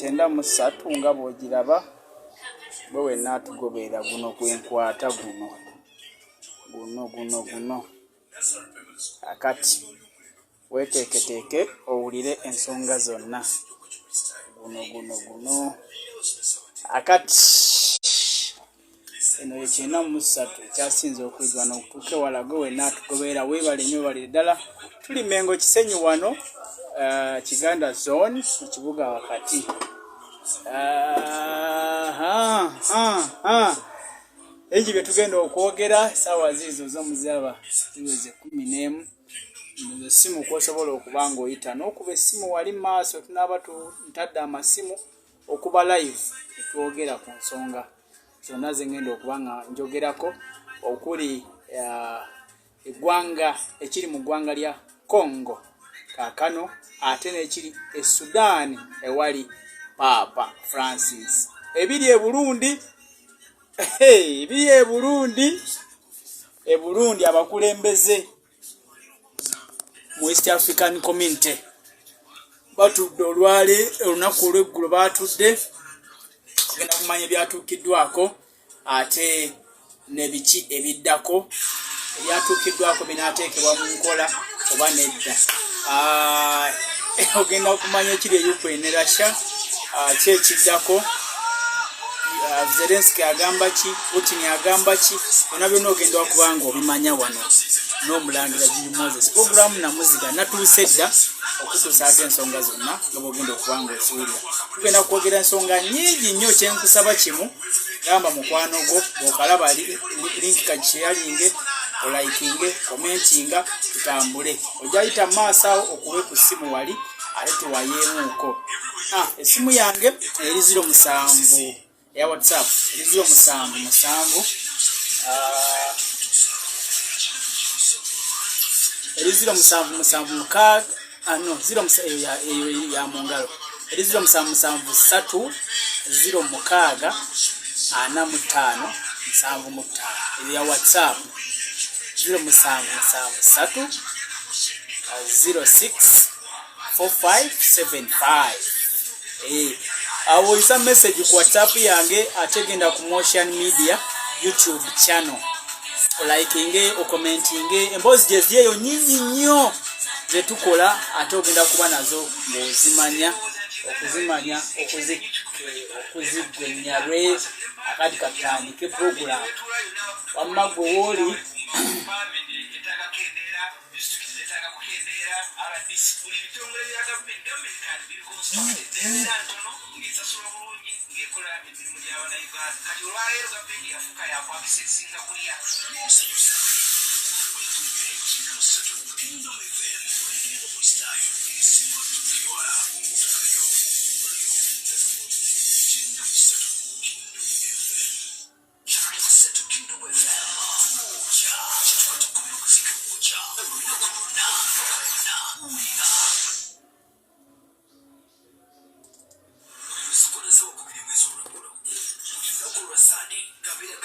kyenda mu ssatu nga bw'ogiraba bwe wenna tugoberera guno gwenkwata guno akati weteeketeeke owulire ensonga zonna guno akati eno ye kyenda mu ssatu ekyasinze okuyizibwa n'okutuuka ewala gwe wenna tugoberera weebale nnyo weebale ddala tuli Mengo Kisenyi wano Kiganda zone mu kibuga wakati ebyo bye tugenda okwogera essaawa ziizo z'omuzaba ziweze 11 essimu kw'osobola okuba ng'oyita n'okuba essimu wali maaso tunaaba ntadde amasimu okuba live etwogera ku nsonga zonna ze ngenda okuba nga njogerako okuli eggwanga ekiri mu ggwanga lya Congo kaakano ate n'ekiri e Sudan ewali Paapa Francis ebiri e Burundi abakulembeze mu East African Community batudde olwali olunaku olw'eggulo batudde kugenda kumanya ebyatuukiddwako ate nebiki ebiddako ebyatuukiddwako binaateekebwa mu nkola oba nedda ogenda kumanya ekiri e Ukraine ne Russia kyekiddako Zelensky agamba ki Putin agamba ki byonna ogenda okubanga obimanya wano n'omulangira Jjunju Moses programu Namuziga natuuse dda okutuusa ate ensonga zonna nga bw'ogenda okubanga osuulira tugenda kwogera ensonga nnyingi nnyo kyenkusaba kimu gamba mukwano gwo bw'okalaba linki kagisharinge olaikinge commentinga tutambule ojayita maaso awo okuwe ku ssimu wali ate tuwayeemuuko essimu yange eri 07 ya WhatsApp eri 07 eri 07 ya mungalo eri 0773 06 45 eri ya WhatsApp 0773 06 4575 awoyisa message ku WhatsApp yange ategenda ku Motion Media YouTube channel olikinge okomentinge emboozi jeziyeyo nyingi nnyo zetukola ate ogenda kuba nazo ng'ozimanya okuzigwenya lwe akati katandike program wamma gwe wooli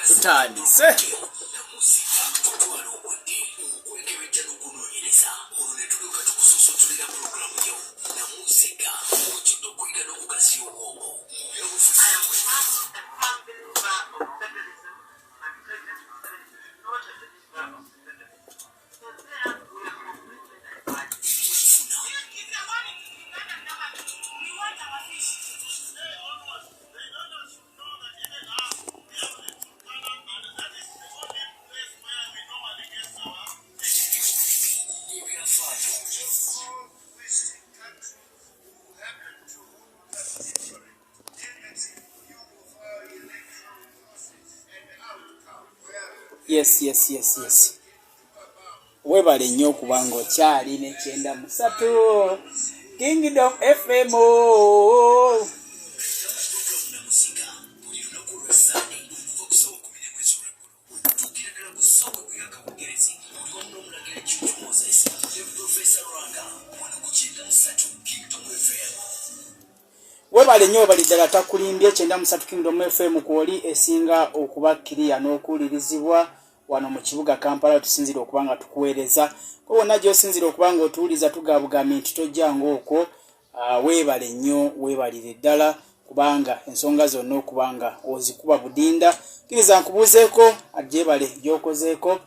tutandise yes webale nnyo kubanga okyali ne 93 Kingdom FM webale nnyo baliddala takulimbye 93 Kingdom FM kwoli esinga okuba kiriya n'okuwulirizibwa wano mu kibuga Kampala tusinzira okubanga tukuweereza ko wonna gy'osinzira okubanga otuwuliza tugabugambye nti tojjanga okwo weebale nnyo weebalire ddala kubanga ensonga zonna okubanga ozikuba budinda. Kkiriza nkubuuzeeko agyebale gy'okozeeko,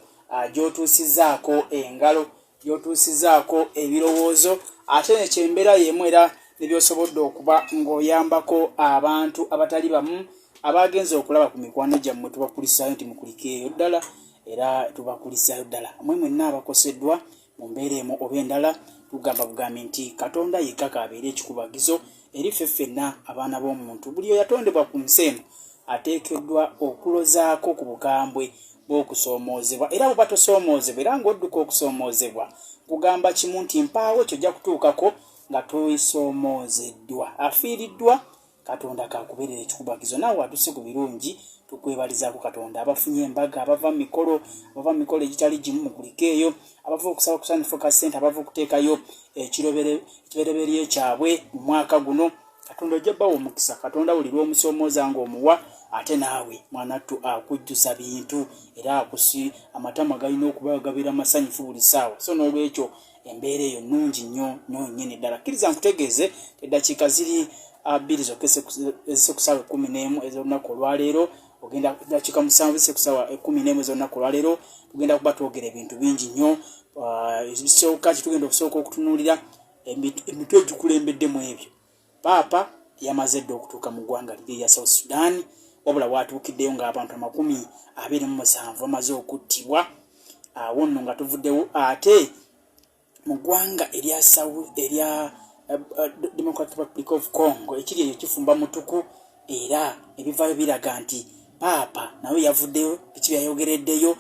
gy'otuusizaako engalo, gy'otuusizaako ebirowoozo, ate ne kyembeera y'emu era ne by'osobodde okuba ng'oyambako abantu abatali bamu abagenza okulaba ku mikwano gyammwe. Tubakulisaayo nti mukulikeeyo ddala era tubakulisaayo ddala. Mmwe mwenna abakoseddwa mu mbeera emu oba endala, tugamba bugambi nti Katonda yekka kaabeera ekikubagizo eri ffe ffenna abaana b'omuntu. Buli eyatondebwa ku nsi eno ateekeddwa okulozaako ku bukambwe bw'okusoomoozebwa, era bw'oba tosoomoozebwa era ng'odduka okusoomoozebwa, kugamba kimu nti mpaawo kyojja kutuukako nga toyisoomoozeddwa. Afiiriddwa, Katonda kakubeerera ekikubagizo. Naawe watuse ku birungi, tukwebalizaako Katonda. Abafunye embaga, abava mu mikolo egitali gimu mukulikeeyo, abava okusaba ku Sun Focus Center, abava okuteekayo ekibereberye kyabwe mu mwaka guno, Katonda ojja bbawa omukisa. Katonda buli lw'omusoomooza ng'omuwa, ate naawe mwanattu akujjusa bintu era akusi amatama galina okuba gabeera masanyufu buli ssaawa. So n'olwekyo embeera eyo nnungi nnyo nnyini ddala. Kkiriza nkutegeeze eddakiika ziri 2 zokka ezise ku ssaawa 11 ez'olunaku olwaleero, ogenda eddakiika 7 zise ku ssaawa 11 ez'olunaku olwaleero, tugenda kuba twogera ebintu bingi nnyo. Ebisooka kitugenda okusooka okutunuulira emitwe egikulembeddemu ebyo. Paapa yamaze dda okutuuka mu ggwanga liri erya South Sudan, wabula waatuukiddeyo ng'abantu 27 bamaze okuttibwa. Awo nno nga tuvuddewo ate mu ggwanga erya Democratic Republic of Congo ekiri eyo kifumba mutuku, era ebivaayo biraga nti Paapa nawe yavuddeyo, biki byayogereddeyo,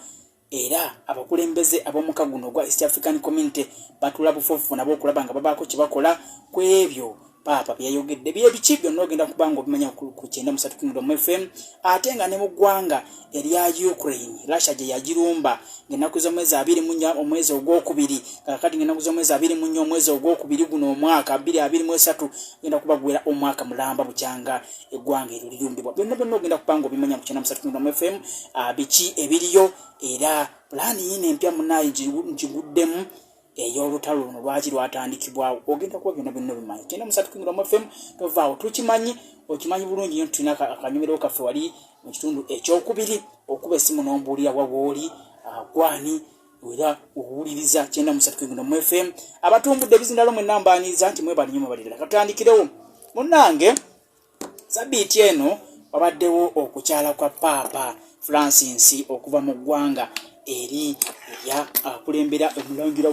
era abakulembeze ab'omuka guno ogwa East African Community batula bufofu nabo okulaba nga babaako kye bakola ku ebyo Paapa byayogedde. Biki byonna ogenda kuba ng'obimanya ku 93 FM. Ate nga ne mu ggwanga erya Ukraine, Russia gye yagirumba ng'ennaku z'omwezi 24 omwezi ogwokubiri, kakati ng'ennaku z'omwezi 24 omwezi ogwokubiri guno omwaka 2023 ogenda kuba gwera omwaka mulamba bukyanga eggwanga eryo lirumbibwa. Byonna ogenda kuba ng'obimanya ku 93 FM. Biki ebiriyo, era pulaani yino empya munaayi ngiguddemu ey'olutalo luno lwaki lwatandikibwawo, ogenda kuba byonna bimanyi. 93 FM tovaawo, tukimanyi, okimanyi bulungi nnyo. Tulina akanyumiriro kaffe wali mu kitundu ekyokubiri, okuba essimu n'ombuulira wawooli gwani era owuliriza 93 FM. Abatumbudde ebizindalo mwe nambaaniza nti mwebali nnyo mwebalirira. Katandikirewo munnange, sabbiiti eno wabaddewo okukyala kwa Paapa Francis okuva mu ggwanga eri erya akulembera omulangira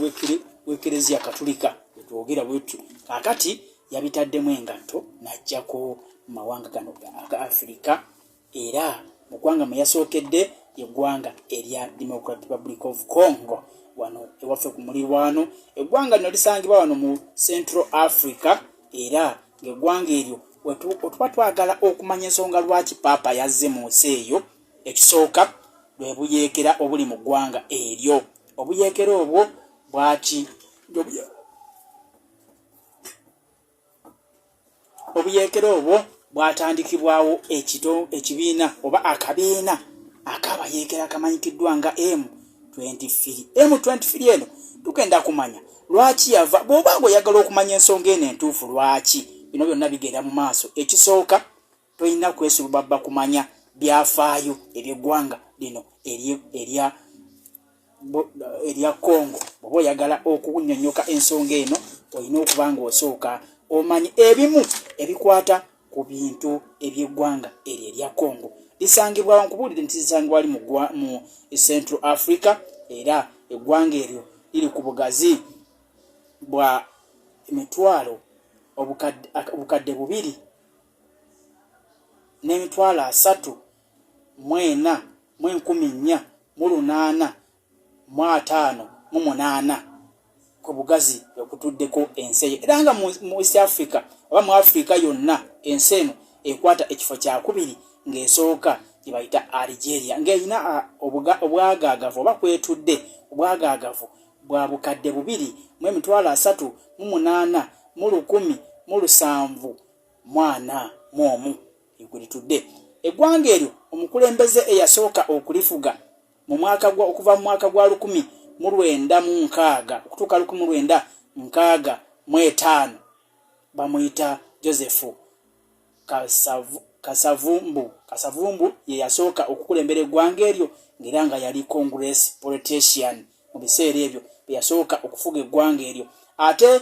w'Ekereziya Katulika. Twogera bwetyo kakati yabitaddemu engatto n'ajjako mu mawanga gano aga Afrika, era mu ggwanga mwe yasookedde eggwanga erya Democratic Republic of Congo, wano ewaffe ku mulirwano. Eggwanga lino lisangibwa wano mu Central Africa, era ng'eggwanga eryo wetuba twagala okumanya ensonga lwaki Paapa yazze mu nsi eyo. Ekisooka lwe buyeekera obuli mu ggwanga eryo. Obuyeekera obwo bwaki? Obuyeekera obwo bwatandikibwawo ekibiina oba akabiina akabayeekera akamanyikiddwa nga M23. M23 eno tugenda kumanya lwaki yava. Bw'oba oyagala okumanya ensonga eno entuufu lwaki, bino byonna bigenda mu maaso. Ekisooka tolina kwesulubabba kumanya byafaayo eby'eggwanga lino erya Congo. Bw'oba oyagala okunnyonnyoka ensonga eno, olina okuba ng'osooka omanyi ebimu ebikwata ku bintu eby'eggwanga eryo erya Congo. Lisangibwa nkubuulire nti lisangibwa ali mu Central Africa, era eggwanga eryo liri ku bugazi bwa emitwalo obukadde 2 n'emitwalo 3 mu 4 mu 14 mu 8 mu 5 mu 8 ku bugazi okutuddeko ensi eyo. Era nga mu East Africa oba mu Africa yonna ensi eno ekwata ekifo kya 2 ng'esooka gye bayita Algeria, ng'erina obwagaagavu oba kwetudde obwagaagavu bwa bukadde 2 mu emitwalo 3 mu 8 mu 10 mu 7 mu 4 mu 1 ekulitudde. Eggwanga eryo omukulembeze eyasooka okulifuga okuva mu mwaka gwa 1906 okutuuka 1965 bamuyita Joseph Kasavumbu ye yasooka okukulembera eggwanga eryo ng'era nga yali Congress politician mu biseera ebyo yasooka okufuga eggwanga eryo. Ate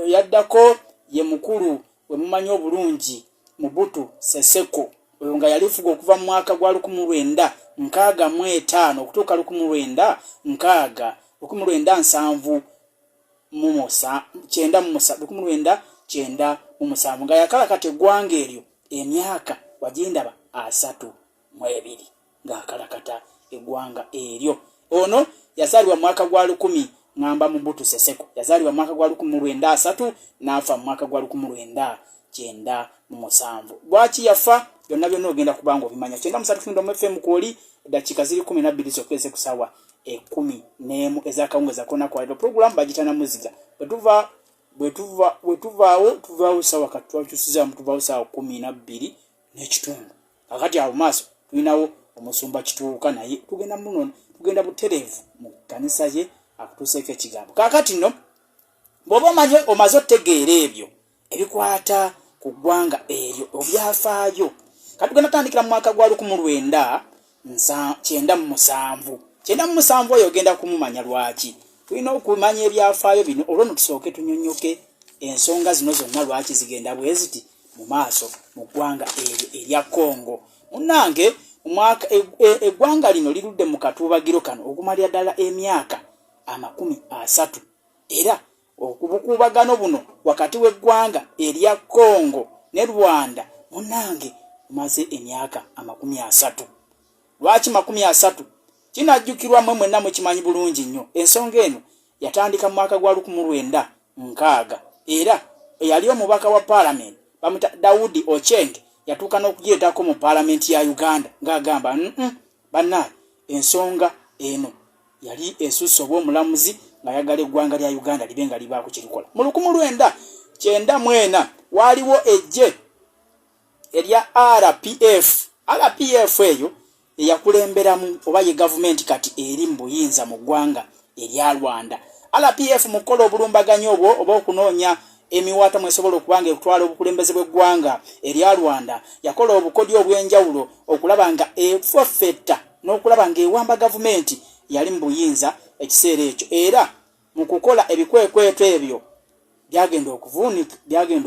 yaddako ye mukulu we mumanyi obulungi Mobutu Sese Seko oyo nga yalifuga okuva mu mwaka gwa 1965 okutuuka 1997 nga yakalakata eggwanga eryo emyaka wagindaba 32 ng'akalakata eggwanga eryo. Ono yazaalibwa mu mwaka gwa 1000 ngamba Mobutu Sese Seko yazaalibwa mu mwaka gwa 1903 n'afa mu mwaka gwa 1997. Lwaki yafa byonna ogenda kubanga obimanya. 93 FM kwoli dakika ziri 12 zokeze ku ssaawa 11 ezakawungeza kona kwa program bagita Namuziga. Tuvaawo ssaawa katwakyusizamu tuvaawo ssaawa 12 n'ekitundu. Kakati awo maaso tulinawo omusumba kituuka naye tugenda butereevu mu kkanisa ye akutuuseeko ekigambo. Kakati nno bw'oba omaze otegeera ebyo ebikwata ku ggwanga eryo obyafaayo kati tugenda tandikira mu mwaka gwa 1997 oyo ogenda kumumanya lwaki. Tulina okumanya ebyafaayo bino olwo tusooke tunyonyoke ensonga zino zonna lwaki zigenda bwe ziti mu maaso mu ggwanga eryo erya Congo. Munnange eggwanga lino lirudde mu katuubagiro kano okumalira ddala emyaka 30 era okubukuubagano buno wakati w'eggwanga erya Congo ne Rwanda munnange maze emyaka 30. Lwaki 30? Kinajjukirwamu mwenna mukimanyi bulungi nnyo. Ensonga eno yatandika mu mwaka gwa 1906 era eyali omubaka wa parliament bamuta Daudi Ocheng yatuuka n'okugireetako mu parliament ya Uganda ng'agamba bannaye ensonga eno yali esusse obw'omulamuzi ng'ayagala eggwanga lya Uganda libe nga libaako kirikola. Mu 1994 waaliwo ejje erya RPF eyo eyakulemberamu oba ye gavumenti kati eri mu buyinza mu ggwanga erya Rwanda. RPF mukola obulumbaganyi obwo oba okunoonya emiwaata mwesobola okubanga ekutwala obukulembeze bw'eggwanga erya Rwanda yakola obukodyo obw'enjawulo okulaba nga efofetta n'okulaba nga ewamba gavumenti yali mu buyinza ekiseera ekyo. Era mu kukola ebikwekweto ebyo byagenda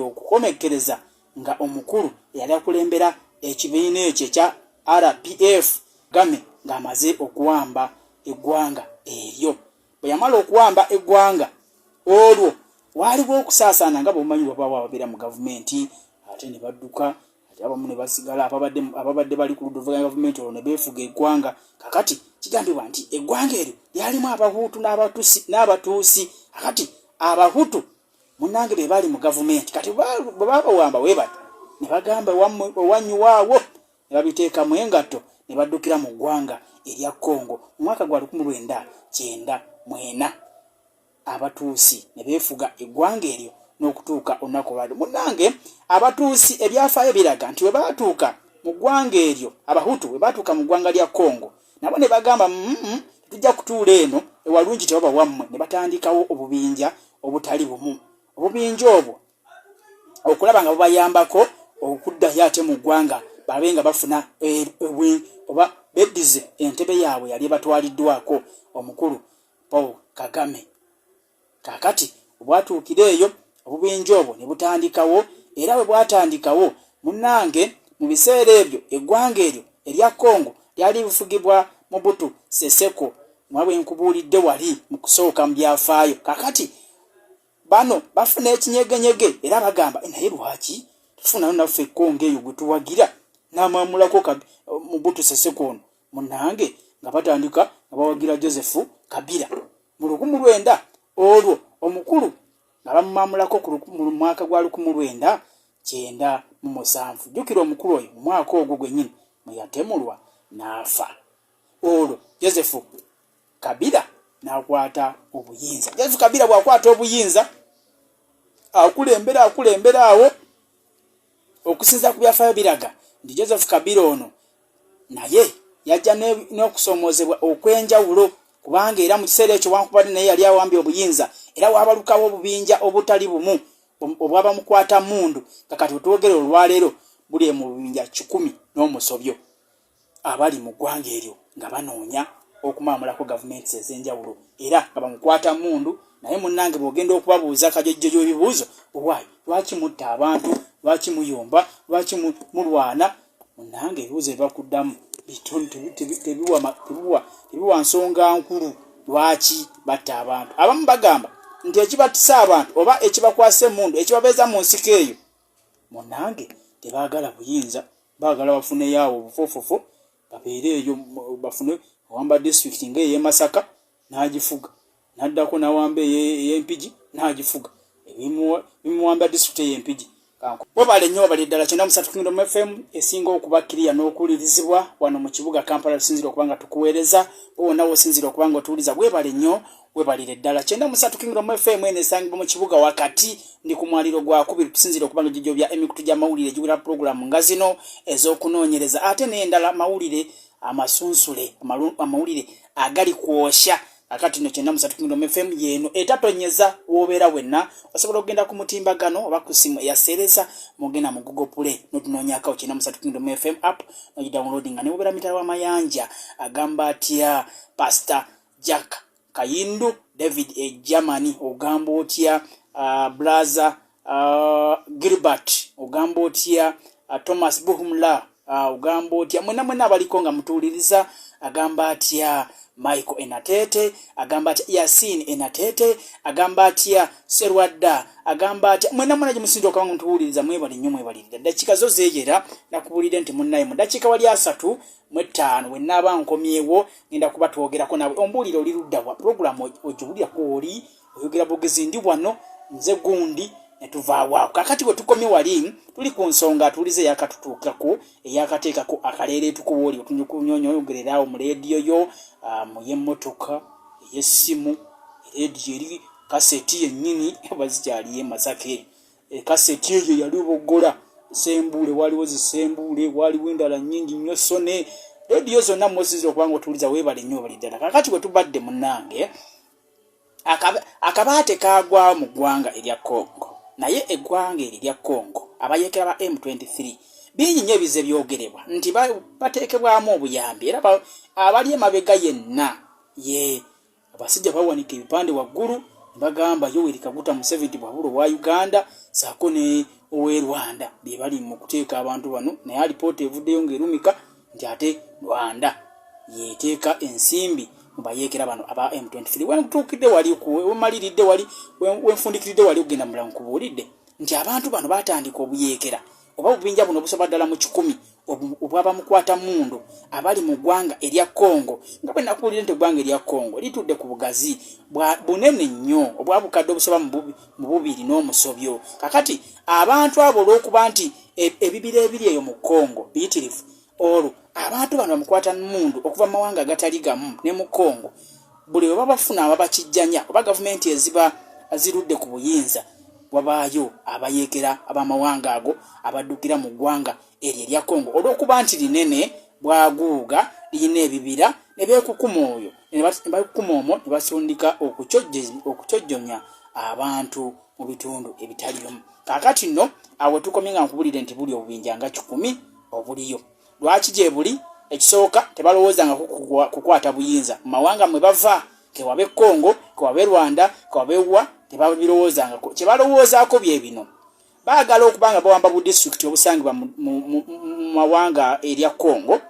okukomekkereza nga omukulu yali akulembera ekibiina ekyo ekya RPF game ng'amaze okuwamba eggwanga eryo. Bwe yamala okuwamba eggwanga olwo waliwo okusaasaana nga bw'omanyi baba wabeera mu gavumenti ate ne badduka ate abamu ne basigala ababadde bali ku ludda oluva gavumenti olwo ne beefuga eggwanga. Kakati kigambibwa nti eggwanga eryo lyalimu Abahutu n'Abatuusi. Kakati Abahutu munnange be bali mu gavumenti kati bwe babawamba weebata ne bagamba ewanyuwaawo ne babiteekamu engatto ne baddukira mu ggwanga erya Congo mu mwaka gwa 1994. Abatuusi ne beefuga eggwanga eryo n'okutuuka olunaku olwaleero. Munnange Abatuusi ebyafaayo biraga nti we baatuuka mu ggwanga eryo Abahutu we baatuuka mu ggwanga lya Congo nabo ne bagamba tujja kutuula eno ewalungi tebaba wammwe. Ne batandikawo obubinja obutali bumu. Obubinja obwo okulaba nga bubayambako okuddayo ate mu ggwanga babe nga bafuna oba beddize entebe yaabwe yali batwaliddwako omukulu Paul Kagame. Kakati obwatuukira eyo obubinja obwo ne butandikawo era bwe bwatandikawo munnange mu biseera ebyo eggwanga eryo erya Congo lyali bufugibwa Mobutu Sese Seko mwabwe nkubuulidde wali mu kusooka mu byafaayo. Kakati bano bafuna ekinyegenyege era bagamba naye lwaki tufunayo naffe Congo eyo gwe tuwagira n'amwamulako Mobutu Sese Seko ono munnange nga batandika nga bawagira Joseph Kabila mu 1900 olwo omukulu nga bamumamulako mu mwaka gwa 1997. Jjukira omukulu oyo mu mwaka ogwo gwennyini mwe yatemulwa n'afa. Olwo Joseph Kabila n'akwata obuyinza. Joseph Kabila bw'akwata obuyinza akulembera awo okusinza ku byafaayo biraga nti Joseph Kabila ono naye yajja n'okusomoozebwa okwenjawulo kubanga era mu kiseera ekyo wankubadde naye yali awambye obuyinza era waabalukawo obubinja obutali bumu obwaba mukwata mundu kakati twogere olwaleero buli mu bibinja 10 n'omusobyo abali mu ggwanga eryo nga banoonya okumamulako gavumenti ez'enjawulo era nga bamukwata mundu naye munnange bw'ogenda okubabuuza akajojjo ebibuuzo owaayi lwaki mutta abantu lwaki muyomba lwaki mulwana munnange ebibuuzo ebibakuddamu tebiwa nsonga nkulu lwaki batta abantu. Abamu bagamba nti ekibatisa abantu oba ekibakwasa emundu ekibabeeza mu nsiko eyo munnange tebaagala buyinza baagala bafuneyo awo obufofofo babeere eyo bafune wamba district ng'eye Masaka n'agifuga naddako nawamba ey'Empigi n'agifuga ebimuwamba district ey'Empigi webale nnyo bali ddala 93 Kingdom FM esinga okuba kiriya n'okuwulirizibwa wano mu kibuga Kampala tusinzira okubanga tukuweereza wonna wosinzira okubanga otuwuliza webale nnyo webalire ddala 93 Kingdom FM ene esangibwa mu kibuga wakati ndi ku mwaliro gwa 2 tusinzira okubanga jjojjo bya emikutu gya mawulire giwira programu nga zino ez'okunoonyereza ate n'endala mawulire amasunsule amawulire agali kwosha akati no 93 Kingdom FM yeno etatonyeza wobeera wenna osobola okugenda ku mutimbagano oba ku simu yaseresa mugenda mu Google Play notunoonyako 93 Kingdom FM app no downloading ne wobeera mitala w'amayanja agamba atya Pastor Jack Kayindu David Germany ogamba otya Blaza Gilbert ogamba otya Thomas Buhumla ogamba otya mwena abaliko nga mutuuliriza agamba atya Michael Enatete agamba atya Yasin Enatete agamba atya Serwadda agamba atya mwena gimusinda okubanga mutuwuliriza mwebali nnyo mwebalirira dakika zo zeeyera nakubulidde nti munnaye mu dakika wali 35 wennaaba nkomyewo ngenda kuba twogerako nawe ombuulire oli ludda wa programu ogiwulirako oli oyogera bwogezi ndi wano nze gundi netuvaawo kakati we tukomye wali tuli ku nsonga tulize yakatutuukako eyakateekako akaleere tukuwooli otunyukunyonyogererawo mu leediyo yo mu y'emmotoka ey'essimu leediyo eri kaseti yennyini bazikyaliyo Masake kaseti eyo yali boggola sembule waliwo zisembule waliwo endala nnyingi nnyo sone leediyo zonna mwosinzira okubanga otuuliza weebale nnyo bali ddala kakati we tubadde munnange akabaate kagwa mu ggwanga erya Congo naye eggwanga erya Congo abayekera ba M23 bingi nnyo ebize byogerebwa nti bateekebwamu obuyambi era abali emabega yenna ye abasajja bawanika ebipande waggulu bagamba Yoweri Kaguta Museveni bwabula wa Uganda saako ne owe Rwanda bye bali mu kuteeka abantu bano naye alipoota evuddeyo ng'erumika nti ate Rwanda yeteeka ensimbi mubayekera bano aba M23 wentuukidde wali wemaliridde wali wenfundikiridde wali ogenda mulango kubuulidde nti abantu bano batandika obuyekera oba obubinja buno obusoba ddala mu 10 obwaba mukwata mundu abali mu ggwanga erya Congo nga bwe nakuwulira nti eggwanga erya Congo litudde ku bugazi bunene nnyo obwabukadde obusoba mu 2 n'omusobyo kakati abantu abo olw'okuba nti ebibira ebiri eyo mu Congo biyitirivu olwo abantu bano bamukwata mundu okuva mawanga agatali gamu ne mu Congo buli bwe babafuna ababakijjanya oba gavumenti eziba azirudde ku buyinza wabaayo abayekera abamawanga ago abaddukira mu ggwanga erya Congo olw'okuba nti linene bwaguuga liyina ebibira ne beekukuma oyo nebakukuma omwo ne basundika okukyojjonya abantu mu bitundu ebitaliyomu kakati nno awo tukomye nga nkubulire nti buli obubinja nga 10 obuliyo lwaki gye buli ekisooka tebalowoozanga kukwata buyinza mu mawanga mwe bava kewabe Congo kewabe Rwanda kewabe wa tebabirowoozangako kye balowoozaako bye bino baagala okubanga bawamba bu district obusangibwa mu mawanga erya Congo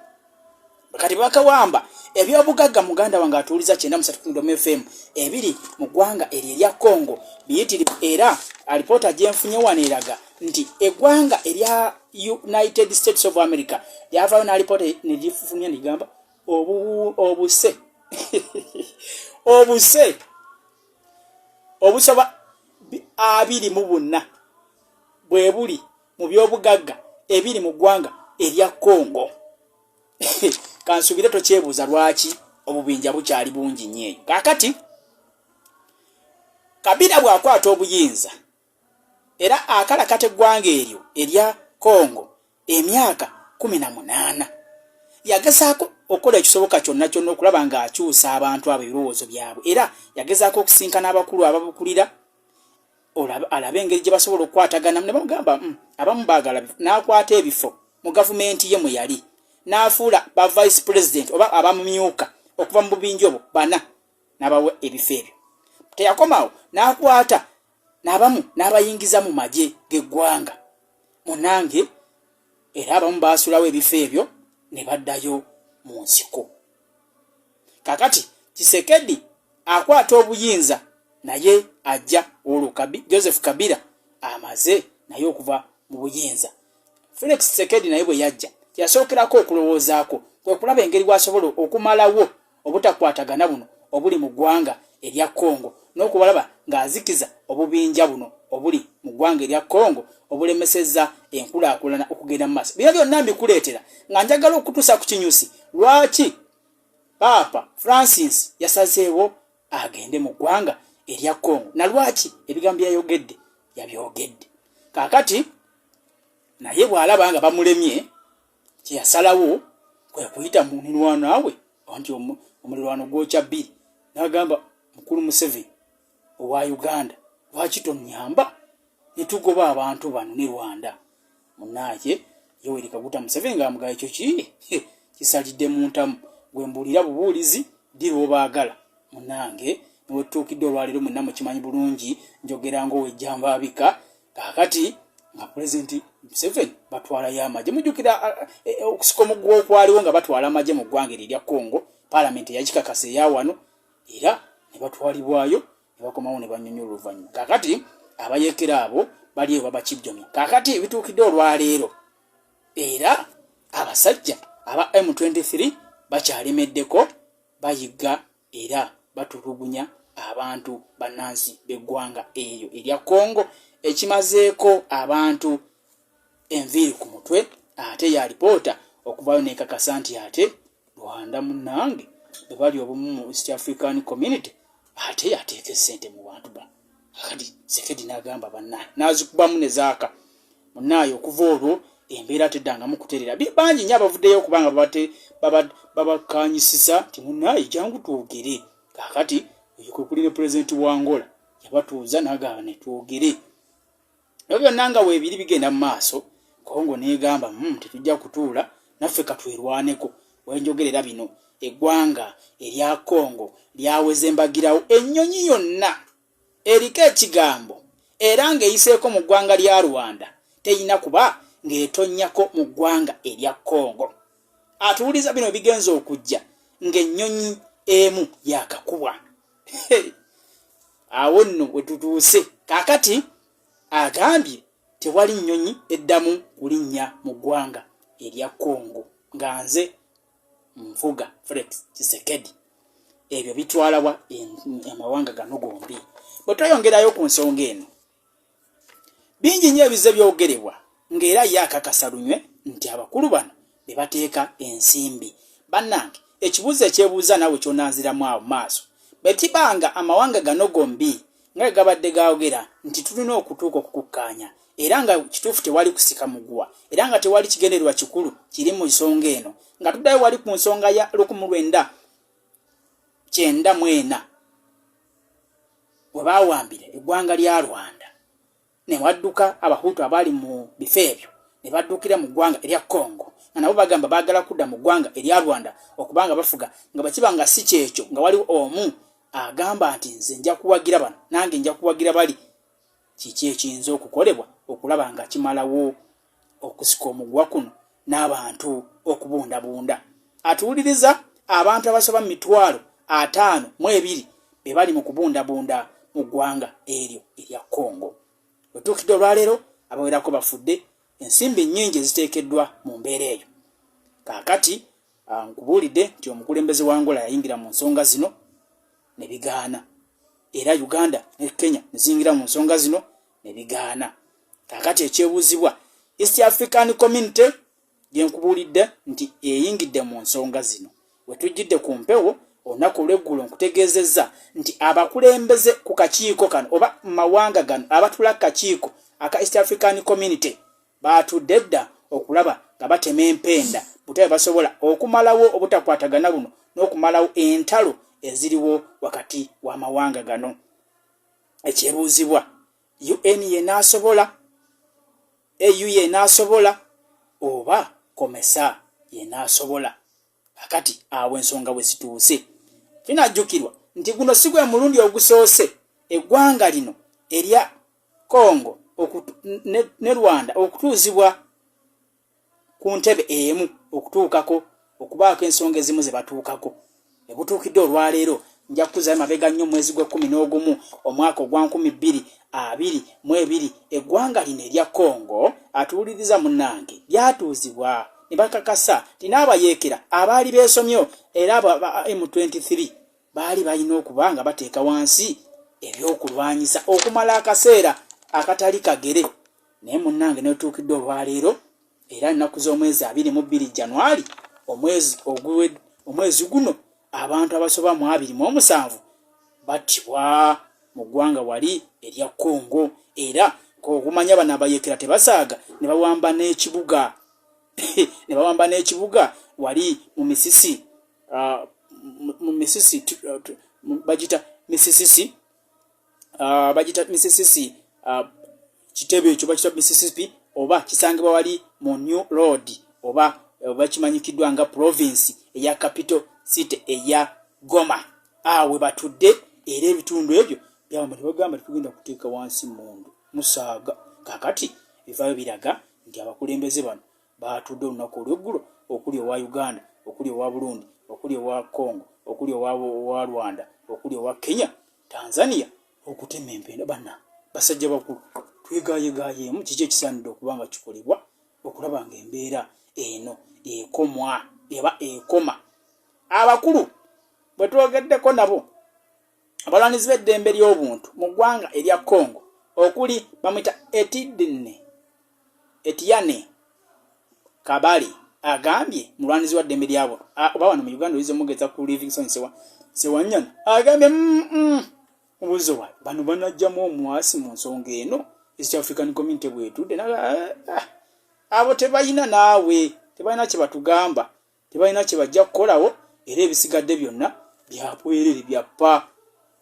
kati bakawamba ebyobugagga muganda wange atuuliza 93 Kingdom FM ebiri mu ggwanga erya Congo biyitirivu era alipoota gyenfunye waneraga nti eggwanga erya United States of America lyavaayo n'alipoota negifunye negamba obuse obuse obusoba 24 bwe buli mu byobugagga ebiri mu ggwanga erya Congo kansubire tokyebuuza lwaki obubinja bukyali bungi nnyo kakati Kabila bwakwata obuyinza era akalakata eggwanga eryo erya Congo emyaka 18 yagezaako okukola ekisoboka kyonna kyonna okulaba nga akyusa abantu abo ebirowoozo byabwe era yagezaako okusinkana abakulu ababukulira alabe engeri gye basobola okukwatagana ne bamugamba abamu baagala n'akwata ebifo mu gavumenti ye mwe yali n'afuula ba vice president oba abamumyuka okuva mu bubinja obwo bana n'abawa ebifo ebyo. Teyakomawo n'akwata n'abamu n'abayingiza mu magye g'eggwanga munange, era abamu baasulawo ebifo ebyo ne baddayo mu nsiko. Kakati Tshisekedi akwata obuyinza naye ajja Joseph Kabila amaze naye okuva mu buyinza. Felix Tshisekedi naye bwe yajja yasookerako okulowoozaako kwe kulaba engeri bw'asobola okumalawo obutakwatagana buno obuli mu ggwanga erya Congo n'okubalaba ng'azikiza obubinja buno obuli mu ggwanga erya Congo obulemesezza enkulaakulana okugenda mu maaso. Bino byonna mbikuleetera nga njagala okutuusa ku kinyusi lwaki Paapa Francis yasazeewo agende mu ggwanga erya Congo na lwaki ebigambo byayogedde yabyogedde. Kaakati naye bw'alaba nga bamulemye kyeyasalawo kwe kuyita mu mulirwano we anti omulirwano gwokya bbiri n'agamba mukulu Museveni owa Uganda, lwaki tonnyamba ne tugoba abantu bano ne Rwanda? Munnaaye Yoweri Kaguta Museveni ng'amugamba ekyo kisalidde mu ntamu, gwe mbuulira bubuulizi ddi lw'obaagala. Munnange niwe tutuukidde olwaleero mwenna mukimanyi bulungi njogera ng'owejjamba abika. Kaakati nga Pulezidenti Museveni batwalayo amagye. Mujjukira okusika omuggwa okwaliwo nga batwala amagye mu ggwanga erya Congo, Paalamenti yagikakasa eya wano, era ne batwalibwayo ne bakomawo ne banyonyola oluvannyuma. Kaakati abayeekera abo bali ewa bakijjomi. Kaakati bituukidde olwaleero era abasajja aba M23 bakyalemeddeko bayigga era batulugunya abantu bannansi b'eggwanga eyo erya Congo ekimazeeko abantu enviiri ku mutwe. Ate ya lipoota okuvaayo nekakasa nti ate Rwanda munnange bwe bali obumu mu East African Community ate yateeka essente mu bantu bano. Kati Tshisekedi n'agamba bannaye n'azikubamu ne zaaka. Munnaye okuva olwo embeera teddangamu kuterera. Bangi nnyo abavuddeyo okubanga babakanyisisa nti munnaye jangu twogere. Kaakati kwe kuli ne Pulezidenti wa Angola yabatuuza n'agamba ne twogere. Ebyo byonna nga weebiri bigenda mu maaso, Congo n'egamba tetujja kutuula naffe katwerwaneko. Wenjogerera bino eggwanga erya Congo lyaweze mbagirawo ennyonyi yonna eriko ekigambo era ng'eyiseeko mu ggwanga lya Rwanda teyina kuba ng'etonnyako mu ggwanga erya Congo. Atuuliza bino bigenza okujja ng'ennyonyi emu yakakubwa. Awo nno we tutuuse. Kaakati agambye tewali nnyonyi eddamu kulinnya mu ggwanga erya Congo nga nze nvuga Felix Tshisekedi. Ebyo bitwalawa amawanga gano gombi. Bwe tweyongerayo ku nsonga eno, bingi nnyo ebize byogerebwa ng'era yakakasa lunywe nti abakulu bano be bateeka ensimbi. Bannange ekibuuzo ekyebuuza nawe ky'onaanziramu awo maaso bwe tibanga amawanga gano gombi nga gabadde gaogera nti tulina okutuuka okukukkaanya era nga kituufu tewali kusika muguwa era nga tewali kigendererwa kikulu kiri mu nsonga eno, nga tuddayo wali ku nsonga ya 1994 we baawambire eggwanga lya Rwanda ne wadduka abahutu abali mu bifo ebyo ne baddukira mu ggwanga erya Congo nga nabo bagamba baagala kudda mu ggwanga erya Rwanda okubanga bafuga nga bakibanga si kyekyo nga waliwo omu agamba nti nze nja kuwagira bano nange nja kuwagira bali. Kiki ekiyinza okukolebwa okulaba nga kimalawo okusika omuguwa kuno n'abantu okubundabunda? Atuwuliriza abantu abasoba mu 52,000 be bali mu kubundabunda mu ggwanga eryo erya Congo. Otuukidde olwaleero abawerako bafudde, ensimbi nnyingi eziteekeddwa mu mbeera eyo. Kaakati nkubuulidde nti omukulembeze wa Angola yayingira mu nsonga zino ne bigaana, era Uganda ne Kenya ne ziyingira mu nsonga zino ne bigaana. Kaakati ekyebuuzibwa East African Community gye nkubuulidde nti eyingidde mu nsonga zino. We tujjidde ku mpewo olunaku olw'eggulo nkutegeezezza nti abakulembeze ku kakiiko kano oba mu mawanga gano abatula kakiiko aka East African Community baatudde dda okulaba nga batema empenda butabe basobola okumalawo obutakwatagana buno n'okumalawo entalo eziriwo wakati w'amawanga gano. Ekyebuuzibwa UN yenaasobola, AU yenaasobola, oba komesa yenaasobola. Akati awo ensonga bwe situuse. Kinajjukirwa nti guno si gwe mulundi ogusoose eggwanga lino erya Congo ne Rwanda okutuuzibwa ku ntebe emu okutuukako okubaako ensonga ezimu ze batuukako. Ebutuukidde olwaleero nja kukuzayo mabega nnyo mwezi gwa 11 omwaka ogwa 2022 eggwanga lino erya Congo atuwuliriza munnange lyatuuzibwa ne bakakasa ti n'abayeekera abaali beesomyo era M23 baali balina okuba nga bateeka wansi ebyokulwanyisa okumala akaseera akatali kagere. Naye munnange netuukidde olwaleero era nnaku z'omwezi 22 Januari omwezi guno abantu abasoba mu 27 battibwa mu ggwanga wali erya Congo. Era okumanya bano abayeekera tebasaaga ne bawamba n'ekibuga ne bawamba n'ekibuga wali mu Misisi bagita Mississippi kitebe ekyo bakita Mississippi oba kisangibwa wali mu New Road oba kimanyikiddwa nga province eya capital city eya Goma. Awe batudde era ebitundu ebyo byabwe bagamba tugenda kuteeka wansi mundu musaaga. Kakati bivaayo biraga nti abakulembeze bano batudde olunaku olw'eggulo okuli owa Uganda, okuli owa Burundi, okuli owa Congo, okuli owa Rwanda, okuli owa Kenya, Tanzania okutema empenda. Bana basajja bakulu twegayegayeemu kiki ekisaanidde okuba nga kikolebwa okulaba nga embeera eno ekoma. Abakulu bwe twogeddeko nabo abalwanizi b'eddembe ly'obuntu mu ggwanga erya Congo okuli bamwita Etienne Kabali agambye mulwanizi wa ddembe lyabo oba wano mu Uganda olize mugeza ku Livingstone Sewanyana agambye obuzo wa bano banajjamu omwasi mu nsonga eno East African Community bwetudde abo tebalina naawe tebalina kye batugamba tebalina kye bajja kukolawo era ebisigadde byonna byapwerere byappa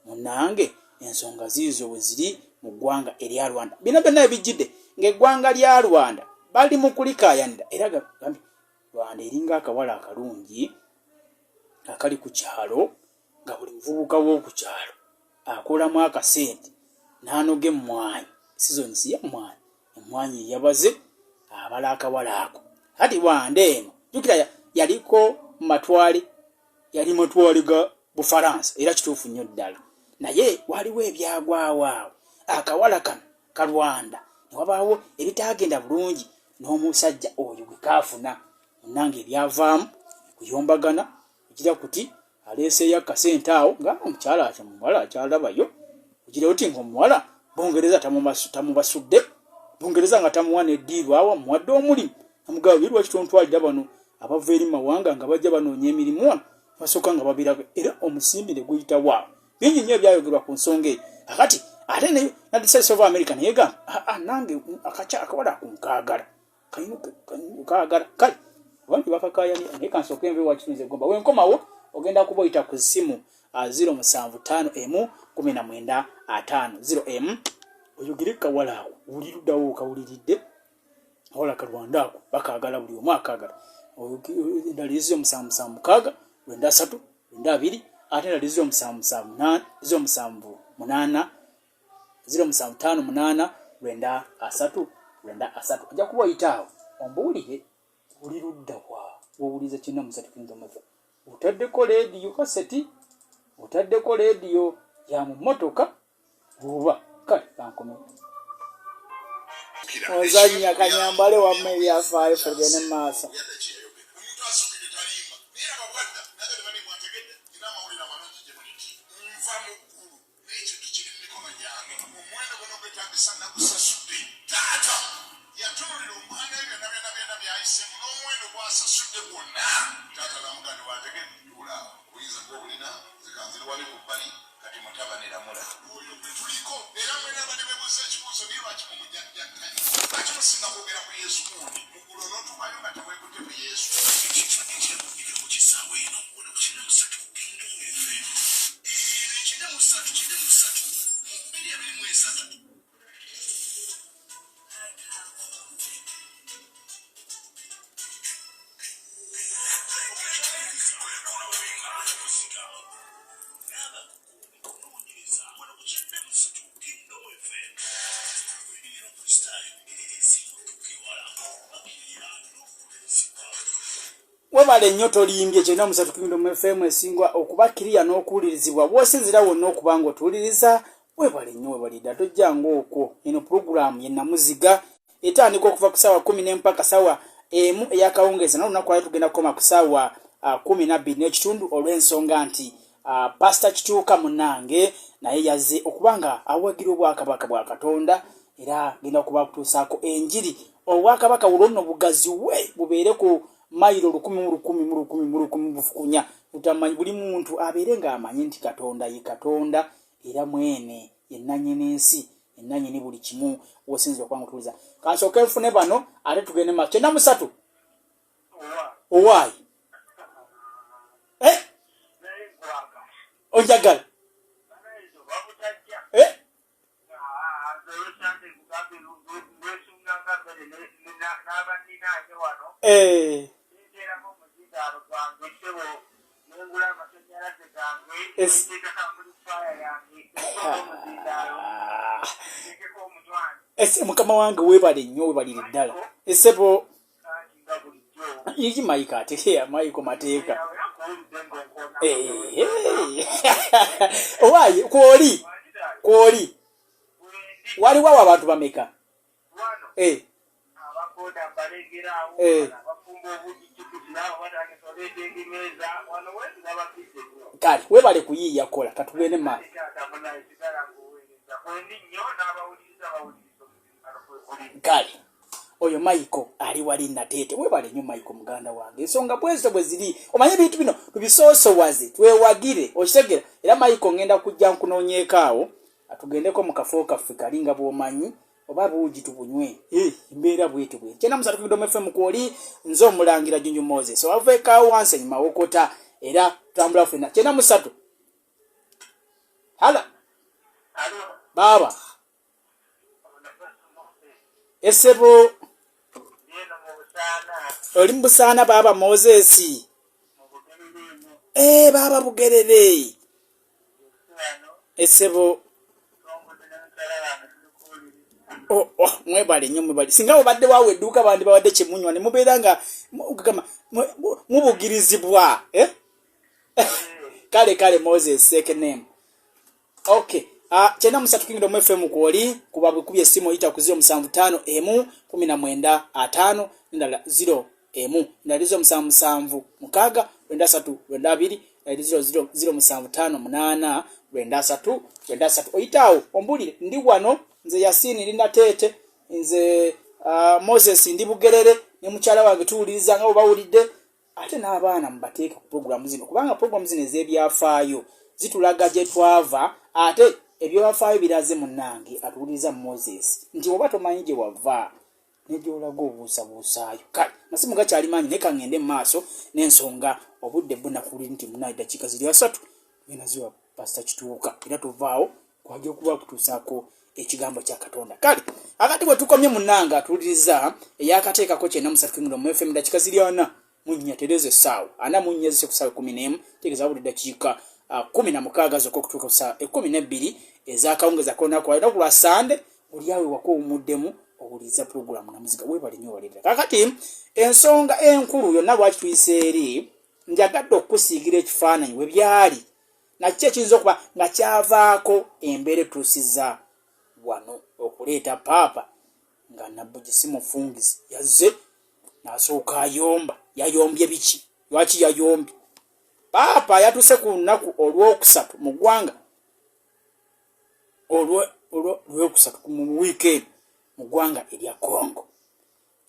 munange ensonga ziizo bwe ziri mu ggwanga erya Rwanda. Bino byonna ebijjidde ng'eggwanga lya Rwanda bali mu kulikaayanira era gambye Rwanda eringa akawala akalungi akali ku kyalo nga buli muvubuka w'oku kyalo akolamu akasente n'anoga emmwanyi sizoni si y'emmwanyi emmwanyi yabaze abala akawala ako. Kati Rwanda eno jjukira yaliko matwale ga Bufaransa era kituufu nnyo ddala naye waliwo ebyagwawo awo akawala kano ka Rwanda ne wabaawo ebitaagenda bulungi n'omusajja oyo gwe kaafuna munnange ebyavaamu kuyombagana kugira kuti aleeseeyo akasente awo nga omukyala ate muwala akyalabayo kugira oti ng'omuwala Bungereza tamubasudde Bungereza nga tamuwa neddiirwa awa muwadde omulimu amugaba birwa kitontwalira bano abava eri mawanga nga bajja banoonya emirimu wano basooka nga babiraga era omusimbi ne guyita waawo. Bingi nnyo ebyayogerwa ku nsonga eyo. Akati ate ne United States of America naye gamba nange akawala akunkaagala kaagala kale abandi bakakaayani naye kansooka enve wakitunze gomba wenkomawo ogenda kuboyita ku ssimu 075 19 5 oyogere kawala awo wuliruddawo okawuliridde awala ka Rwanda ako bakaagala buli omu akaagala endalizo 776 23 22 ate endalizo 778 075 8 ajja kuboyita awo ombuulire wulirudda wowuliza kina musatu kinza maza utaddeko leediyo kaseti utaddeko leediyo ya mu mmotoka oba kale kankome ozanya kanyambale wamme byafaayo fegene maaso webale nnyo tolimbye kyenda musatu Kingdom FM esingwa okubakiriya n'okuwulirizibwa bw'osinzira wonna okuba ng'otuwuliriza webale nnyo webalidda tojjanga okwo. Eno pulogulaamu ye Namuziga etandika okuva ku ssaawa 10 mpaka ssaawa emu ey'akawungeezi n'olunaku lwali tugenda kukoma ku ssaawa 12 n'ekitundu olw'ensonga nti Pastor Kituuka munnange naye yazze okubanga awagira obwakabaka bwa Katonda era genda okuba kutuusaako enjiri obwakabaka bulono bugazi we bubeere ku mayiro 10,000 bufukunya utamanyi buli muntu abeere ng'amanyi nti Katonda ye Katonda era mwene yennanyini ensi yennanyini buli kimu w'osinza okuba ngutuliza kansooke nfune bano ate tugende mu kyenda musatu owaayi onjagala mukama wange webale nnyo webalire ddala esebo iki mayika ate mayiko mateeka owaayi kwoli waliwo awo abantu bameka kale webale kuyiiya kola katugende maaso kale oyo mayiko ali wali nateete webale nnyo mayiko muganda wange ensonga bwezo bwe ziri omanye ebintu bino tubisoosowaze twewagire okitegera era mayiko ngenda kujja nkunoonyeekaawo atugendeko mu kafo kaffe kalinga bw'omanyi oba buugi tubunywe mbeera bwete bwe kyenda musatu Kingdom FM kwoli nze omulangira Jjunju Moses waveekaawo wansi enyuma wokota era tutambula ffenna kyenda musatu hala baba esebo oli mbusaana baba Moses baba bugerere esebo mwebale nnyo mwebale singa obadde waawe edduuka bandi bawadde kyemunywa ne mubeera nga mubugirizibwa kale Moses second name okay kyenda musatu Kingdom FM kwoli kuba bwekubye essimu oyita ku 075 emu 19 ndala 0 emu ndala 077 mukaga 23 22 00758 23 oyitaawo ombulire ndi wano nze Yasini linda tete nze Moses ndi bugerere ne mukyala wange tuwuliriza nga obawulidde ate n'abaana mbateeke ku programu zino kubanga programu zino ez'ebyafaayo zitulaga gye twava ate ebyafaayo biraze munnange atuwuliriza Moses nti oba tomanyi gye wava nejolaga obuusabuusaayo kale masimu gakyali manyi naye kaŋŋende mu maaso n'ensonga obudde bunakuliri nti munayi dakiika ziri 3 ngenda ziwa Pastor Kituuka era tuvaawo kwajja okuba kutuusaako ekigambo kya Katonda kale akati bwe tukomye munnanga atuwuliriza eyakateekako kyenda musatu Kingdom FM dakiika ziri 4 munnya tereze essaawa ana munnyezese ku ssaawa 11 tegeeza buli dakiika 16 zokka okutuuka ku ssaawa 12 ez'akawungeza kolunaku alina ku lwa Sande oli awe wako owumuddemu owuliriza pulogulaamu Namuziga webale nnyo walirira kakati ensonga enkulu yonna lwaki tuyise eri njagadde okukusiigira ekifaananyi we byali nakyo ekiyinza okuba nga kyavaako embeera etuusiza wano okuleeta Paapa nga Nabbugisi mufungizi yazze n'asooka ayomba yayombye biki lwaki yayombye Paapa yatuuse ku lunaku olwokusatu mu ggwanga olwokusatu mu weekend mu ggwanga erya Congo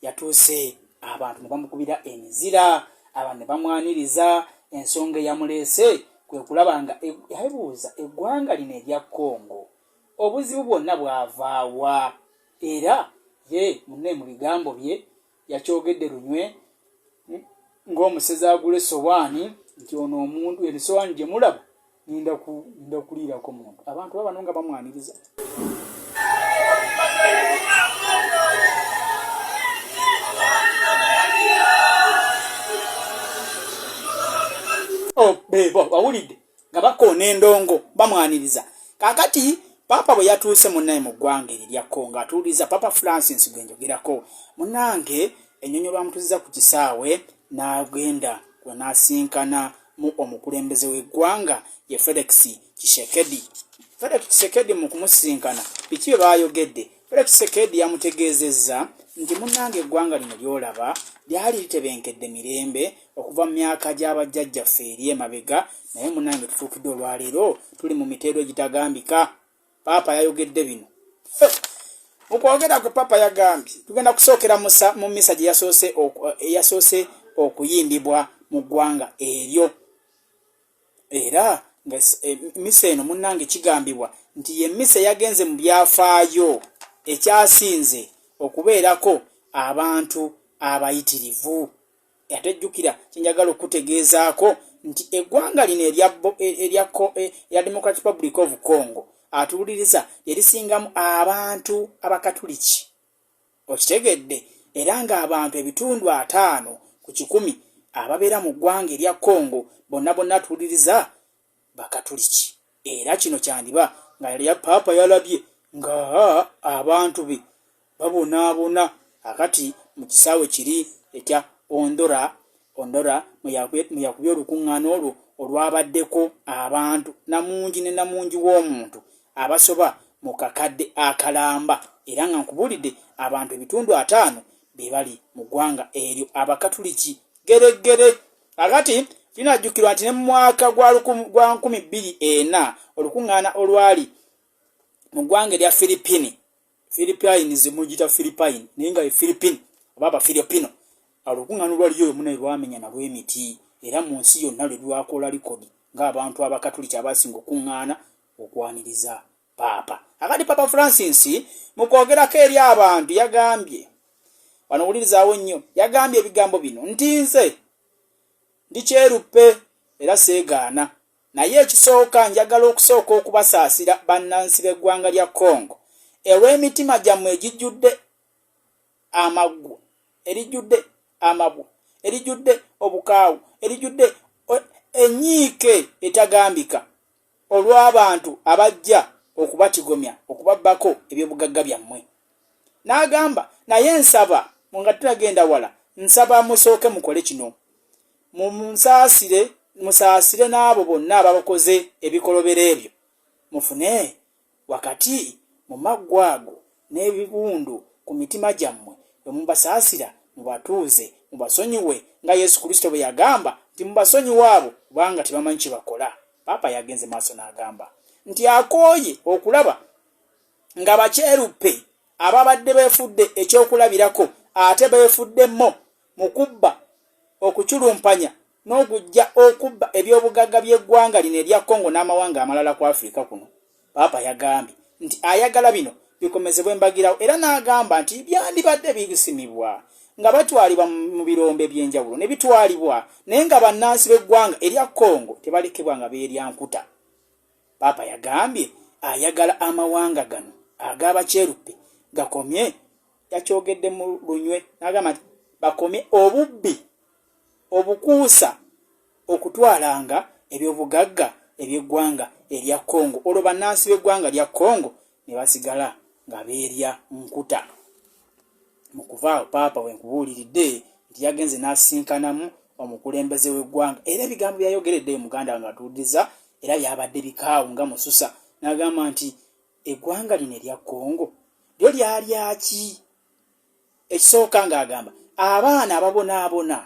yatuuse abantu ne bamukubira emizira abantu ne bamwaniriza ensonga eyamuleese kwe kulaba nga yabuuza eggwanga lino erya Congo obuzibu bwonna bwavaawa era ye munne mu bigambo bye yakyogedde lunywe ng'omusezi agula essowaani nti ono omuntu ebisowaani gye mulaba ninda kuliirako muntu abantu babano nga bamwaniriza bebo wawulidde nga bakoona endongo bamwaniriza kakati Paapa bwe yatuuse munnaye mu ggwanga erya Congo atuwuliriza Papa Francis gwe njogerako munnange ennyonyi lwamutuuziza ku kisaawe n'agenda n'asinkana mu omukulembeze w'eggwanga ye Felix Tshisekedi. Felix Tshisekedi mu kumusinkana biki bye baayogedde? Felix Tshisekedi yamutegeezezza nti munnange eggwanga lino lyolaba lyali litebenkedde mirembe okuva mu myaka gy'abajjajjaffe eri emabega, naye munnange tutuukidde olwaleero tuli mu miteero egitagambika. Paapa yayogedde bino. Mu kwogera kwe Paapa yagambye tugenda kusookera mu misa gye yasoose okuyimbibwa mu ggwanga eryo. Era nga misa eno munnange kigambibwa nti ye misa yagenze mu byafaayo ekyasinze okubeerako abantu abayitirivu. Atejjukira kyenjagala okutegeezaako nti eggwanga lino erya Democratic Republic of Congo atuwuliriza erisingamu abantu abakatuliki. Okitegedde? Era ng'abantu ebitundu 5 ku 100 ababeera mu ggwanga erya Congo bonna atuwuliriza bakatuliki. Era kino kyandiba nga ya Paapa yalabye nga abantu be babonaabona akati mu kisaawe kiri ekya Ondora mu yakubye olukuŋŋaana olwo olwabaddeko abantu namungi ne namungi w'omuntu abasoba mu kakadde akalamba. Era nga nkubulidde abantu ebitundu 5 be bali mu ggwanga eryo abakatuliki geregere. Akati kinajjukirwa nti ne mu mwaka gwa 2004 olukuŋŋaana olwali mu ggwanga erya Philippines mugita Philippine naye nga Philippine oba Abafilipino, olukuŋŋaana olwaliyo munaye lwamenya nalw'emiti. Era mu nsi yonna lwe lwakola likodi ng'abantu abakatuliki abasinga okuŋŋaana okwaniriza Paapa. Akati Papa Francis mu kwogerako eri abantu yagambye, wano wulirizaawo nnyo, yagambye ebigambo bino nti nze ndi kyeruppe era seegaana, naye ekisooka njagala okusooka okubasaasira bannansi b'eggwanga lya Congo olw'emitima gyammwe egijjudde amaggwa, erijjudde amabwa, erijjudde obukaawu, erijjudde enyiike etagambika olw'abantu abajja okubatigomya okubabbako ebyobugagga byammwe. N'agamba naye nsaba nga tunagenda wala, nsaba musooke mukole kino, musaasire n'abo bonna ababakoze ebikolobero ebyo, mufune wakati mu maggwa ago n'ebibundu ku mitima gyammwe, bwe mubasaasira mubatuuze mubasonyiwe nga Yesu Kristo bwe yagamba nti mubasonyiwe abo kubanga tebamanyi kye bakola. Paapa yagenze maaso n'agamba nti akooye okulaba nga bakyeruppe ababadde beefudde ekyokulabirako ate beefuddemmo mu kubba, okuculumpanya n'okujja okubba ebyobugagga by'eggwanga lino erya Congo n'amawanga amalala ku Afrika kuno. Paapa yagambye nti ayagala bino bikomezebwe embagirawo, era n'agamba nti byandibadde bisimibwa nga batwalibwa mu birombe by'enjawulo ne bitwalibwa, naye nga bannansi b'eggwanga erya Congo tebalekebwa nga beerya nkuta. Paapa yagambye ayagala amawanga gano ag'abakyeruppe gakomye, yakyogedde mu lunywe n'agamba nti bakomye obubbi obukuusa okutwalanga ebyobugagga eby'eggwanga erya Congo, olwo bannansi b'eggwanga lya Congo ne basigala nga beerya nkuta. Mu kuvaawo Paapa wenkubuuliridde nti yagenze n'asinkanamu omukulembeze w'eggwanga, era ebigambo byayogeredde muganda nga atuuliza era byabadde bikaawu nga mususa. N'agamba nti eggwanga lino erya Congo lyo lyalyaki? Ekisooka ng'agamba abaana ababonaabona,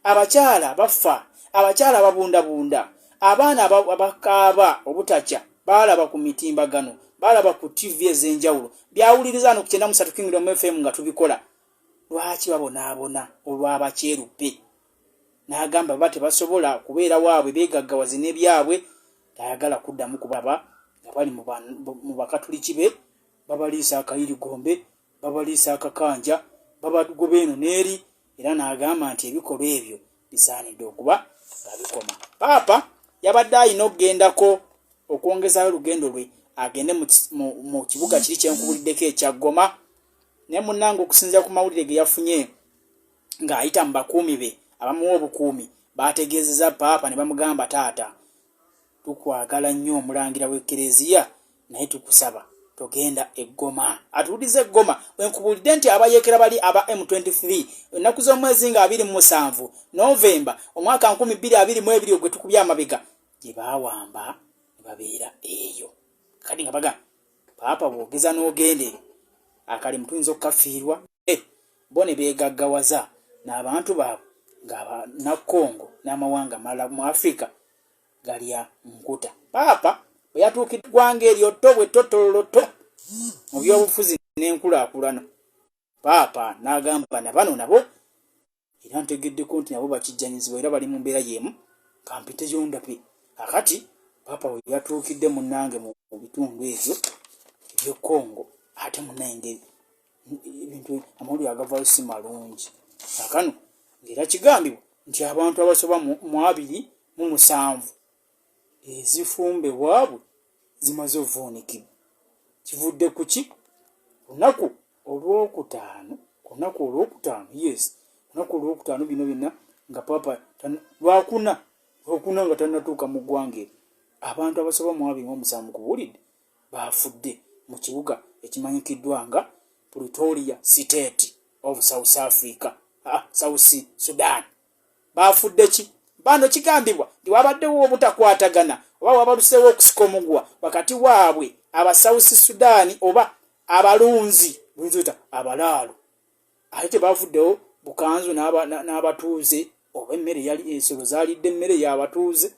abakyala abafa, abakyala ababundabunda, abaana abakaaba obutakya baalaba ku mitimbagano, baalaba ku TV ez'enjawulo, byawuliriza no ku 93 Kingdom FM nga tubikola. Lwaki babonaabona olw'abakyeruppe? N'agamba baba tebasobola kubeera waabwe beegaggawazi n'ebyabwe, tayagala kuddamu kubaba nga bali mu bakatuliki be, babaliisa akayirigombe, babaliisa akakanja, babagoba eno n'eri, era n'agamba nti ebikolwa ebyo bisaanidde okuba nga bikoma. Paapa yabadde alina okugendako okwongezayo olugendo lwe agende mu kibuga kiri kyenkubuliddeko ekya Goma, naye munnange okusinziira ku mawulire ge yafunye ng'ayita mu bakuumi be abamuwa obukuumi, baategeezeza Paapa ne bamugamba taata tukwagala nnyo omulangira w'Ekereziya naye tukusaba togenda eggoma atuulize eggoma wenkubulidde nti abayekera bali aba M23 ennaku z'omwezi nga 27 Novemba omwaka 2022 gwe tukubya amabega gye baawamba ne babeera eyo kati nga baga Paapa bwogeza n'ogende akali mutuyinza okukafiirwa bo ne beegaggawaza n'abantu baabwe na Congo n'amawanga malala mu Africa galya nkuta Paapa bwe yatuukidde eggwanga eryo bwe totoloto mu byobufuzi n'enkulaakulana Paapa n'agamba na bano nabo era ntegeddeko nti nabo bakijjanyizibwa era bali mu mbeera y'emu kampite yondape akati Paapa bwe yatuukidde munnange mu bitundu ebyo eby'e Congo ate munnange ebintu amawulire agavaayo si malungi akano ng'era kigambibwa nti abantu abasoba mu 27 ezifumbe bwabwe zimaze ovuunikibwa kivudde ku ki lunaku olwokutaano yes lunaku olwokutaano bino byonna nga Paapa lwakuna nga tannatuuka mu ggwanga eryo abantu abasoba mu 27 kubuulidde baafudde mu kibuga ekimanyikiddwa nga Pretoria State of South Africa South Sudan baafudde ki bano kigambibwa nti wabaddewo obutakwatagana oba wabaluseewo okusika omugwa wakati waabwe aba South Sudan oba abalunzi buyinza abalaalo ate baafuddewo bukanzu n'abatuuze oba emmere yali ensolo zaalidde emmere y'abatuuze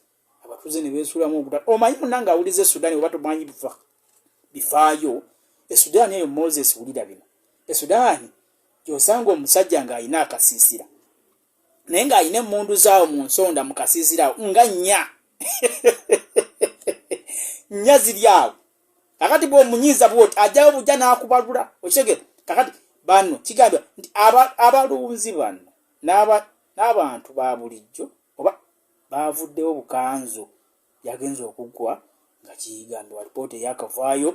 ne beesuulamu obutale omanyi munnange awulize Sudan oba tomanyi bifaayo Sudan eyo Moses wulira bino Sudan gy'osanga omusajja ng'alina akasiisira naye ng'alina emmundu zaawo mu nsonda mu kasiisira nga nnya nnya ziri awo kakati bw'omunyiiza bw'oti ajjayo bujja n'akubalula okitegere kakati bano kigambibwa nti abalunzi bano n'abantu ba bulijjo oba baavuddewo bukanzu yagenza okuggwa nga kigambibwa alipoota eyakavaayo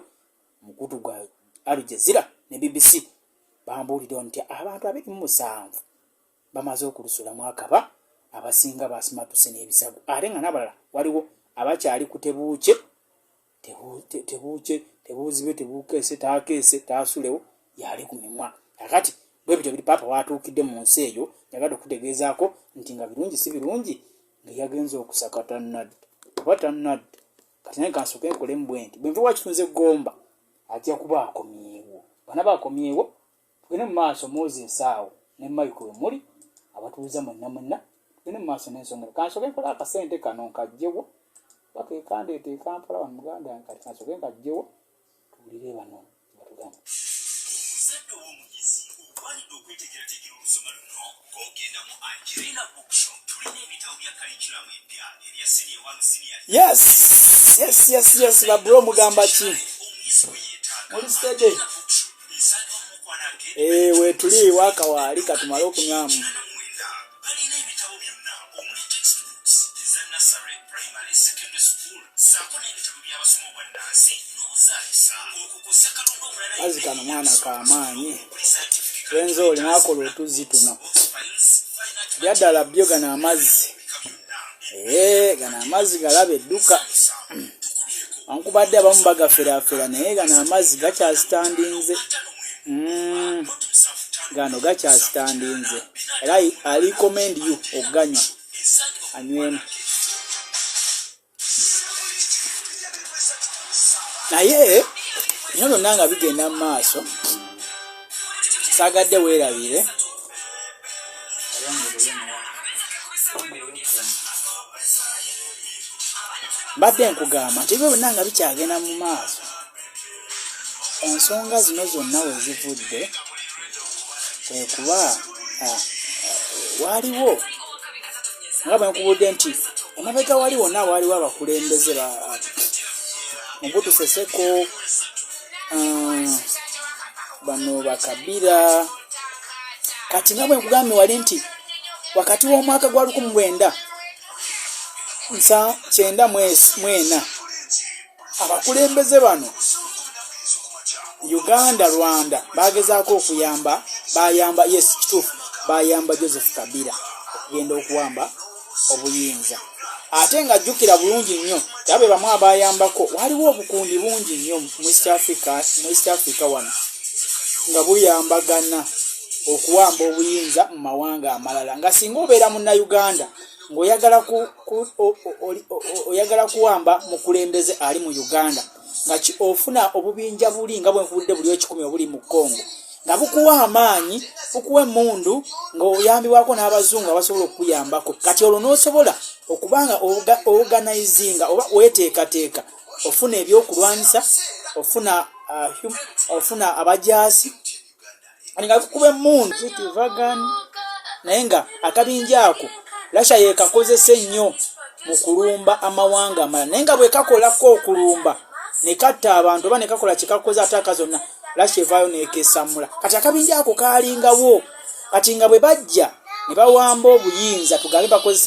mukutu gwa Al Jazeera ne BBC bambuulira nti abantu 27 bamaze okulusulamu akaba abasinga basimatuse n'ebisago ate nga n'abalala waliwo abakyali ku tebuuke tebuuzibe tebuukeese taakeese taasulewo yali ku mimwa kakati bwe bityo biri Paapa waatuukidde mu nsi eyo yagadde okutegeezaako nti nga birungi si birungi nga yagenza okusaka tannadda oba tannadda kati naye kansooke nkole mbwenti bwe nva wakitunze eggomba ajja kuba akomyewo bana baakomyewo tugende mu maaso Moses awo ne Michael we muli abatuuza mwenna tugende mu maaso n'ensonga kansooke nkole akasente kano nkajjewo bakekandeete Kampala wano Muganda kati kansooke nkajjewo tuwulire bano batugamba yes babro mugamba ki oli stede we tuli waka wali katumala okunywamu azikana mwana kamaanyi wenzo oli nakola otuzi tuno byadala byo gana amazzi gana amazzi galaba edduka ankubadde abamu bagaferaafera naye gana amazzi gakyasitandinze gano gakyasitandinze era ali commend you okuganywa anywenu naye bino byonna nga bigenda mu maaso saagadde weerabire mbadde nkugamba nti ebyo byonna nga bikyagenda mu maaso ensonga zino zonna we zivudde kuba waliwo nga bwe nkubudde nti emabega wali wonna waliwo abakulembeze Mobutu Sese Seko bano bakabira kati nga bwe nkugambye wali nti wakati w'omwaka gwa 1994 abakulembeze bano Uganda, Rwanda bagezaako okuyamba bayamba Joseph Kabila okugenda okuwamba obuyinza ate nga jjukira bulungi nnyo yabe bamu abayambako waliwo obukundi bungi nnyo mu East Africa wano nga buyambagana okuwamba obuyinza mu mawanga amalala nga singa obeera munnayuganda ng'oyagala kuwamba mukulembeze ali mu Uganda nga ofuna obubinja buli nga bwenvudde buli 10 obuli mu Congo nga bukuwa amaanyi bukuwa emmundu ng'oyambibwako n'abazungu abasobola okukuyambako kati olwo n'osobola okubanga organizinga oba weteekateeka ofuna ebyokulwanyisa ofuna abajaasi nga kukuba emmundu zitivagani naye nga akabinja ako Russia yekakozesa ennyo mu kulumba amawanga amalala naye nga bwe kakolako okulumba ne katta abantu oba ne kakola kikakoza ataka zonna Russia evaayo nekesamula kati akabinja ako kaalingawo kati nga bwe bajja ne bawamba obuyinza tugambe bakozesa